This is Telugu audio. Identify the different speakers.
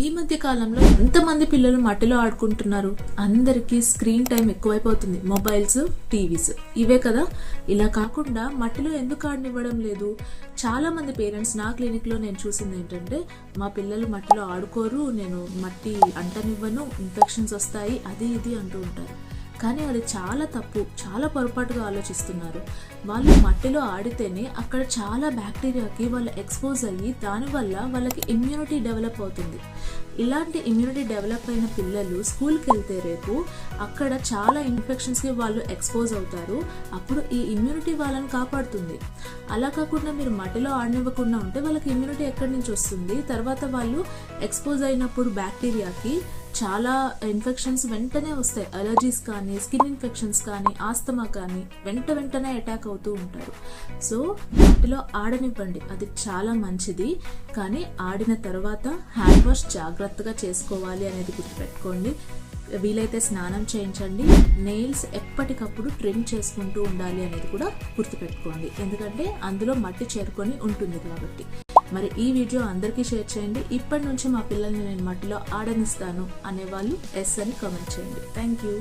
Speaker 1: ఈ మధ్య కాలంలో ఎంతమంది పిల్లలు మట్టిలో ఆడుకుంటున్నారు? అందరికీ స్క్రీన్ టైం ఎక్కువైపోతుంది. మొబైల్స్, టీవీస్ ఇవే కదా. ఇలా కాకుండా మట్టిలో ఎందుకు ఆడనివ్వడం లేదు? చాలా మంది పేరెంట్స్ నా క్లినిక్లో నేను చూసింది ఏంటంటే, మా పిల్లలు మట్టిలో ఆడుకోరు, నేను మట్టి అంటనివ్వను, ఇన్ఫెక్షన్స్ వస్తాయి, అది ఇది అంటూ ఉంటారు. కానీ అది చాలా తప్పు, చాలా పొరపాటుగా ఆలోచిస్తున్నారు. వాళ్ళు మట్టిలో ఆడితేనే అక్కడ చాలా బ్యాక్టీరియాకి వాళ్ళు ఎక్స్పోజ్ అయ్యి దానివల్ల వాళ్ళకి ఇమ్యూనిటీ డెవలప్ అవుతుంది. ఇలాంటి ఇమ్యూనిటీ డెవలప్ అయిన పిల్లలు స్కూల్కి వెళ్తే రేపు అక్కడ చాలా ఇన్ఫెక్షన్స్కి వాళ్ళు ఎక్స్పోజ్ అవుతారు. అప్పుడు ఈ ఇమ్యూనిటీ వాళ్ళని కాపాడుతుంది. అలా కాకుండా మీరు మట్టిలో ఆడనివ్వకుండా ఉంటే వాళ్ళకి ఇమ్యూనిటీ ఎక్కడి నుంచి వస్తుంది? తర్వాత వాళ్ళు ఎక్స్పోజ్ అయినప్పుడు బ్యాక్టీరియాకి చాలా ఇన్ఫెక్షన్స్ వెంటనే వస్తాయి. అలర్జీస్ కానీ, స్కిన్ ఇన్ఫెక్షన్స్ కానీ, ఆస్తమా కానీ వెంటనే అటాక్ అవుతూ ఉంటారు. సో మట్టిలో ఆడనివ్వండి, అది చాలా మంచిది. కానీ ఆడిన తర్వాత హ్యాండ్ వాష్ జాగ్రత్తగా చేసుకోవాలి అనేది గుర్తుపెట్టుకోండి. వీలైతే స్నానం చేయించండి. నెయిల్స్ ఎప్పటికప్పుడు ట్రిమ్ చేసుకుంటూ ఉండాలి అనేది కూడా గుర్తుపెట్టుకోండి. ఎందుకంటే అందులో మట్టి చేరుకొని ఉంటుంది కాబట్టి. మరి ఈ వీడియో అందరికీ షేర్ చేయండి. ఇప్పటి నుంచి మా పిల్లల్ని నేను మట్టిలో ఆడనిస్తాను అనేవాళ్ళు ఎస్ అని కామెంట్ చేయండి. Thank you.